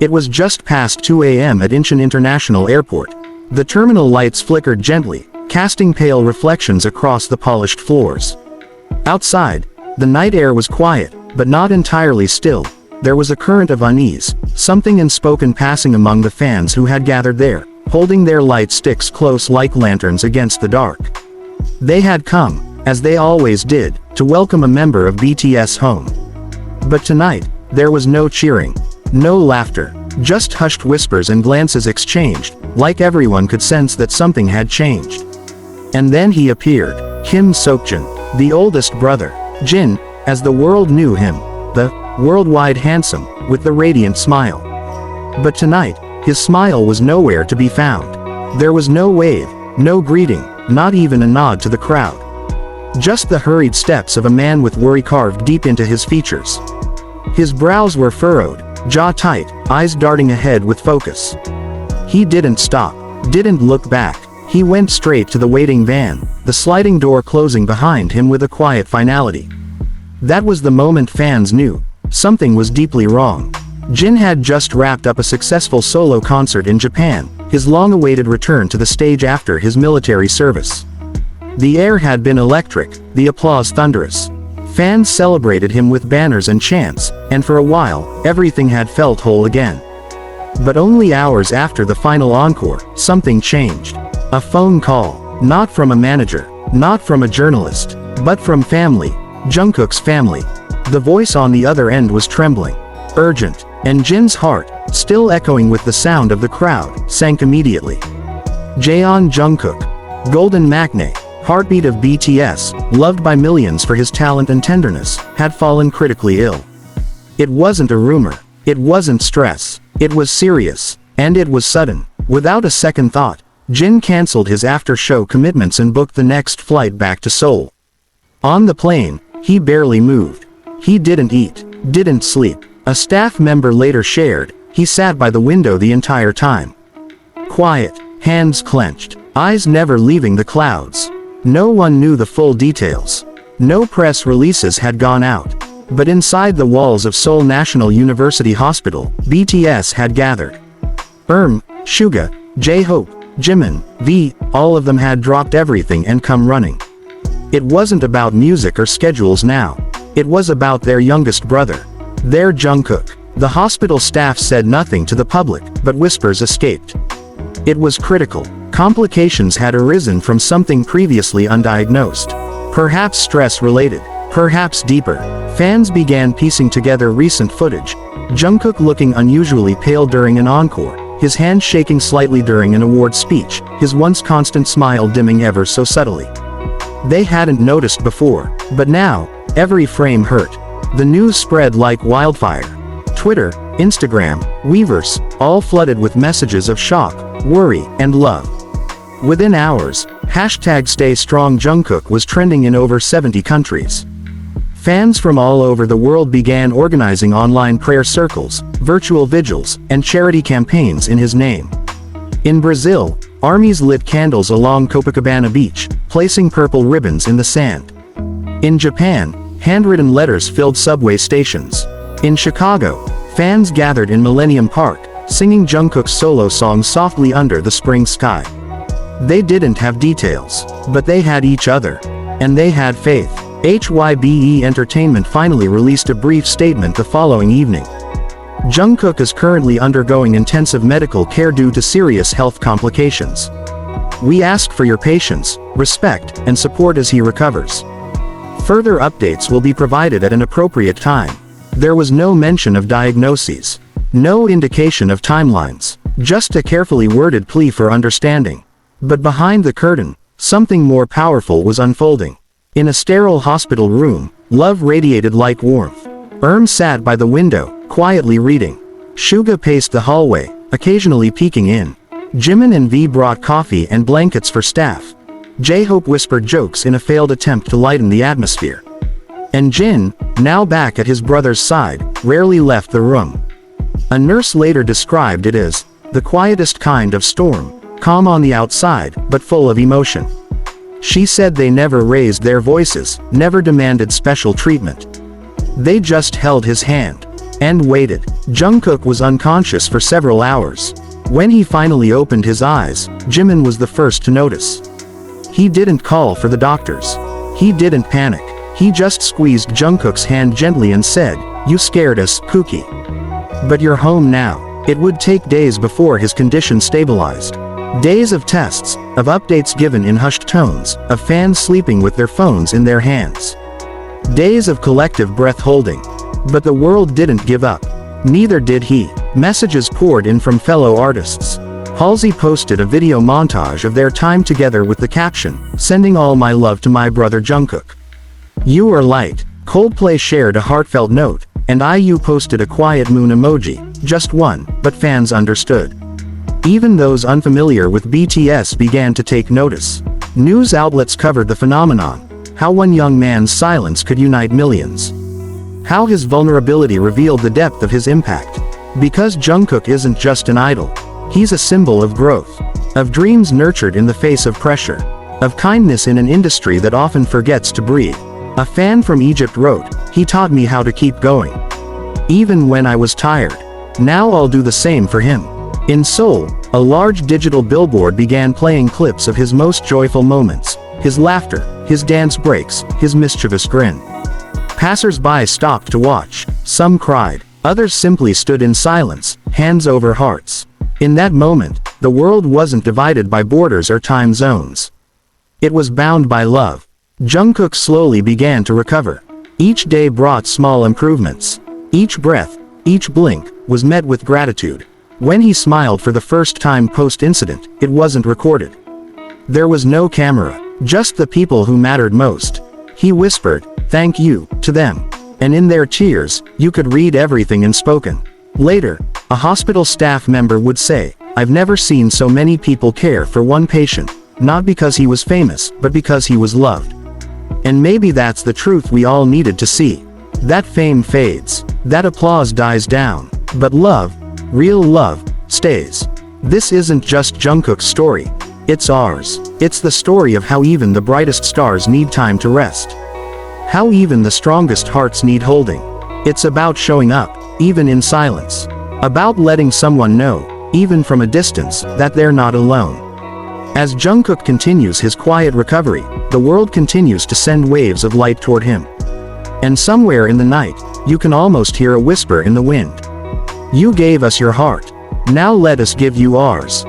It was just past 2 a.m. at Incheon International Airport. The terminal lights flickered gently, casting pale reflections across the polished floors. Outside, the night air was quiet, but not entirely still. There was a current of unease, something unspoken passing among the fans who had gathered there, holding their light sticks close like lanterns against the dark. They had come, as they always did, to welcome a member of BTS home. But tonight, there was no cheering, no laughter, just hushed whispers and glances exchanged, like everyone could sense that something had changed. And then he appeared, Kim Seokjin, the oldest brother, Jin, as the world knew him, the worldwide handsome, with the radiant smile. But tonight, his smile was nowhere to be found. There was no wave, no greeting, not even a nod to the crowd. Just the hurried steps of a man with worry carved deep into his features. His brows were furrowed, jaw tight, eyes darting ahead with focus. He didn't stop, didn't look back. He went straight to the waiting van, the sliding door closing behind him with a quiet finality. That was the moment fans knew something was deeply wrong. Jin had just wrapped up a successful solo concert in Japan, his long-awaited return to the stage after his military service. The air had been electric, the applause thunderous. Fans celebrated him with banners and chants, and for a while, everything had felt whole again. But only hours after the final encore, something changed. A phone call, not from a manager, not from a journalist, but from family, Jungkook's family. The voice on the other end was trembling, urgent, and Jin's heart, still echoing with the sound of the crowd, sank immediately. Jaeon Jungkook, Golden Maknae, heartbeat of BTS, loved by millions for his talent and tenderness, had fallen critically ill. It wasn't a rumor, it wasn't stress, it was serious, and it was sudden. Without a second thought, Jin cancelled his after-show commitments and booked the next flight back to Seoul. On the plane, he barely moved. He didn't eat, didn't sleep. A staff member later shared, he sat by the window the entire time. Quiet, hands clenched, eyes never leaving the clouds. No one knew the full details. No press releases had gone out. But inside the walls of Seoul National University Hospital, BTS had gathered. Suga, J-Hope, Jimin, V, all of them had dropped everything and come running. It wasn't about music or schedules now. It was about their youngest brother, their Jungkook. The hospital staff said nothing to the public, but whispers escaped. It was critical. Complications had arisen from something previously undiagnosed. Perhaps stress-related, perhaps deeper. Fans began piecing together recent footage. Jungkook looking unusually pale during an encore, his hand shaking slightly during an award speech, his once constant smile dimming ever so subtly. They hadn't noticed before, but now, every frame hurt. The news spread like wildfire. Twitter, Instagram, Weverse, all flooded with messages of shock, worry, and love. Within hours, #StayStrongJungkook was trending in over 70 countries. Fans from all over the world began organizing online prayer circles, virtual vigils, and charity campaigns in his name. In Brazil, armies lit candles along Copacabana Beach, placing purple ribbons in the sand. In Japan, handwritten letters filled subway stations. In Chicago, fans gathered in Millennium Park, singing Jungkook's solo song softly under the spring sky. They didn't have details, but they had each other. And they had faith. HYBE Entertainment finally released a brief statement the following evening. Jungkook is currently undergoing intensive medical care due to serious health complications. We ask for your patience, respect, and support as he recovers. Further updates will be provided at an appropriate time. There was no mention of diagnoses. No indication of timelines. Just a carefully worded plea for understanding. But behind the curtain, something more powerful was unfolding. In a sterile hospital room, love radiated like warmth. Sat by the window, quietly reading. Suga paced the hallway, occasionally peeking in. Jimin and V brought coffee and blankets for staff. J-Hope whispered jokes in a failed attempt to lighten the atmosphere. And Jin, now back at his brother's side, rarely left the room. A nurse later described it as the quietest kind of storm, calm on the outside, but full of emotion. She said they never raised their voices, never demanded special treatment. They just held his hand. And waited. Jungkook was unconscious for several hours. When he finally opened his eyes, Jimin was the first to notice. He didn't call for the doctors. He didn't panic. He just squeezed Jungkook's hand gently and said, "You scared us, Kookie. But you're home now." It would take days before his condition stabilized. Days of tests, of updates given in hushed tones, of fans sleeping with their phones in their hands. Days of collective breath holding. But the world didn't give up. Neither did he. Messages poured in from fellow artists. Halsey posted a video montage of their time together with the caption, "Sending all my love to my brother Jungkook. You are light." Coldplay shared a heartfelt note, and IU posted a quiet moon emoji, just one, but fans understood. Even those unfamiliar with BTS began to take notice. News outlets covered the phenomenon, how one young man's silence could unite millions. How his vulnerability revealed the depth of his impact. Because Jungkook isn't just an idol. He's a symbol of growth. Of dreams nurtured in the face of pressure. Of kindness in an industry that often forgets to breathe. A fan from Egypt wrote, "He taught me how to keep going. Even when I was tired. Now I'll do the same for him." In Seoul, a large digital billboard began playing clips of his most joyful moments. His laughter, his dance breaks, his mischievous grin. Passers-by stopped to watch. Some cried. Others simply stood in silence, hands over hearts. In that moment, the world wasn't divided by borders or time zones. It was bound by love. Jungkook slowly began to recover. Each day brought small improvements. Each breath, each blink, was met with gratitude. When he smiled for the first time post-incident, it wasn't recorded. There was no camera, just the people who mattered most. He whispered, "Thank you," to them. And in their tears, you could read everything unspoken. Later, a hospital staff member would say, "I've never seen so many people care for one patient, not because he was famous, but because he was loved." And maybe that's the truth we all needed to see. That fame fades, that applause dies down, but love, real love, stays. This isn't just Jungkook's story. It's ours. It's the story of how even the brightest stars need time to rest. How even the strongest hearts need holding. It's about showing up, even in silence. About letting someone know, even from a distance, that they're not alone. As Jungkook continues his quiet recovery, the world continues to send waves of light toward him. And somewhere in the night, you can almost hear a whisper in the wind. "You gave us your heart. Now let us give you ours."